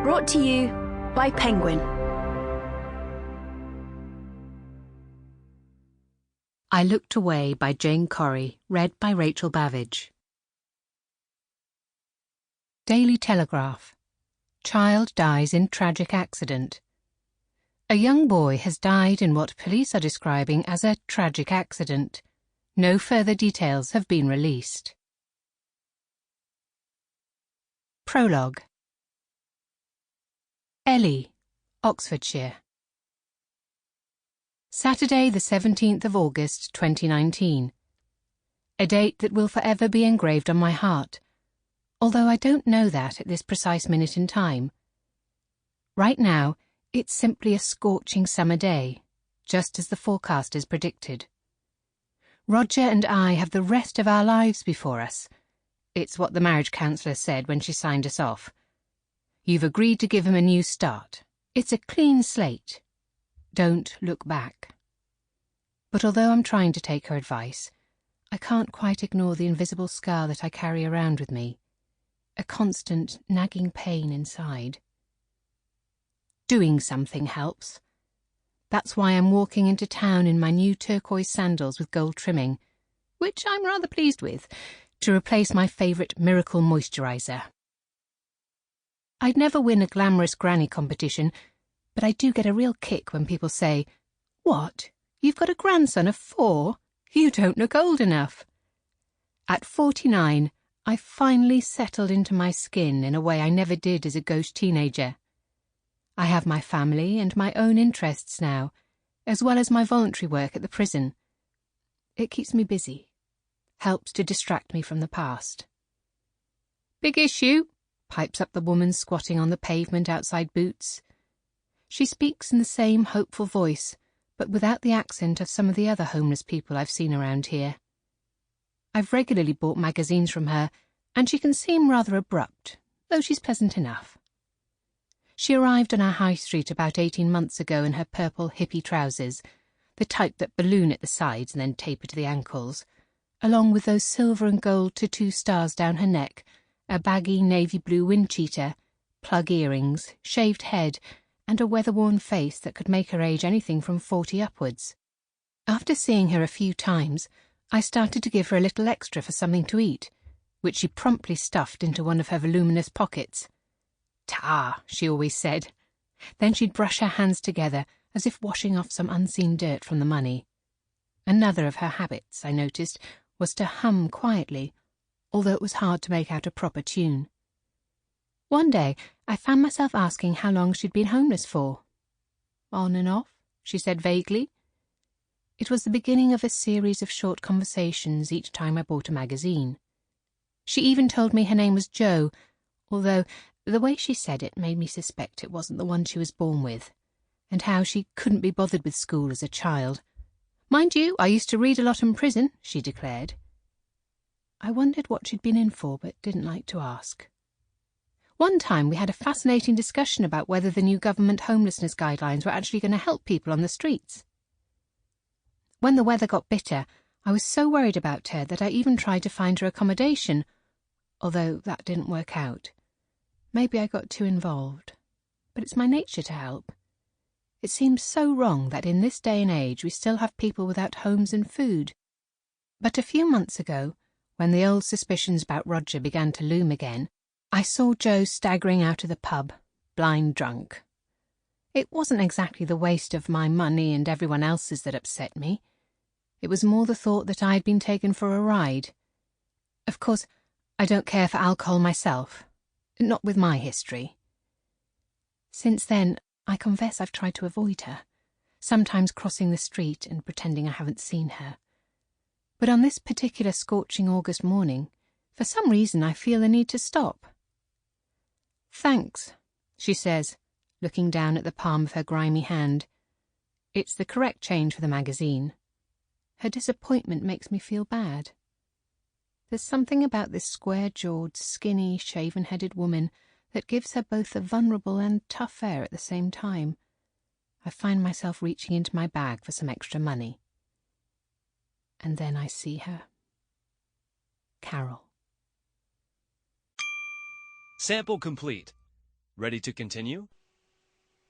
Brought to you by Penguin. I Looked Away by Jane Corry, read by Rachel Bavidge. Daily Telegraph. Child dies in tragic accident. A young boy has died in what police are describing as a tragic accident. No further details have been released. Prologue. Ellie, Oxfordshire. Saturday, the 17th of August, 2019. A date that will forever be engraved on my heart, although I don't know that at this precise minute in time. Right now, it's simply a scorching summer day, just as the forecasters predicted. Roger and I have the rest of our lives before us. It's what the marriage counsellor said when she signed us off. You've agreed to give him a new start. It's a clean slate. Don't look back. But although I'm trying to take her advice, I can't quite ignore the invisible scar that I carry around with me, a constant nagging pain inside. Doing something helps. That's why I'm walking into town in my new turquoise sandals with gold trimming, which I'm rather pleased with, to replace my favourite miracle moisturiser. I'd never win a glamorous granny competition, but I do get a real kick when people say, "What? You've got a grandson of 4? You don't look old enough." At 49, I finally settled into my skin in a way I never did as a gauche teenager. I have my family and my own interests now, as well as my voluntary work at the prison. It keeps me busy, helps to distract me from the past. "Big issue," pipes up the woman squatting on the pavement outside Boots. She speaks in the same hopeful voice, but without the accent of some of the other homeless people I've seen around here. I've regularly bought magazines from her, and she can seem rather abrupt, though she's pleasant enough. She arrived on our high street about 18 months ago in her purple hippie trousers, the type that balloon at the sides and then taper to the ankles, along with those silver and gold tattoo stars down her neck, a baggy navy blue wind cheater, plug earrings, shaved head, and a weather-worn face that could make her age anything from 40 upwards. After seeing her a few times, I started to give her a little extra for something to eat, which she promptly stuffed into one of her voluminous pockets. "Ta," she always said. Then she'd brush her hands together as if washing off some unseen dirt from the money. Another of her habits, I noticed, was to hum quietly, although it was hard to make out a proper tune. One day, I found myself asking how long she'd been homeless for. "On and off," she said vaguely. It was the beginning of a series of short conversations each time I bought a magazine. She even told me her name was Jo, although the way she said it made me suspect it wasn't the one she was born with, and how she couldn't be bothered with school as a child. "Mind you, I used to read a lot in prison," she declared. I wondered what she'd been in for, but didn't like to ask. One time we had a fascinating discussion about whether the new government homelessness guidelines were actually going to help people on the streets. When the weather got bitter, I was so worried about her that I even tried to find her accommodation, although that didn't work out. Maybe I got too involved, but it's my nature to help. It seems so wrong that in this day and age we still have people without homes and food. But a few months ago, when the old suspicions about Roger began to loom again, I saw Jo staggering out of the pub, blind drunk. It wasn't exactly the waste of my money and everyone else's that upset me. It was more the thought that I had been taken for a ride. Of course, I don't care for alcohol myself, not with my history. Since then, I confess I've tried to avoid her, sometimes crossing the street and pretending I haven't seen her. But on this particular scorching August morning, for some reason I feel the need to stop. "Thanks," she says, looking down at the palm of her grimy hand. It's the correct change for the magazine. Her disappointment makes me feel bad. There's something about this square-jawed, skinny, shaven-headed woman that gives her both a vulnerable and tough air at the same time. I find myself reaching into my bag for some extra money. And then I see her. Carol. Sample complete. Ready to continue?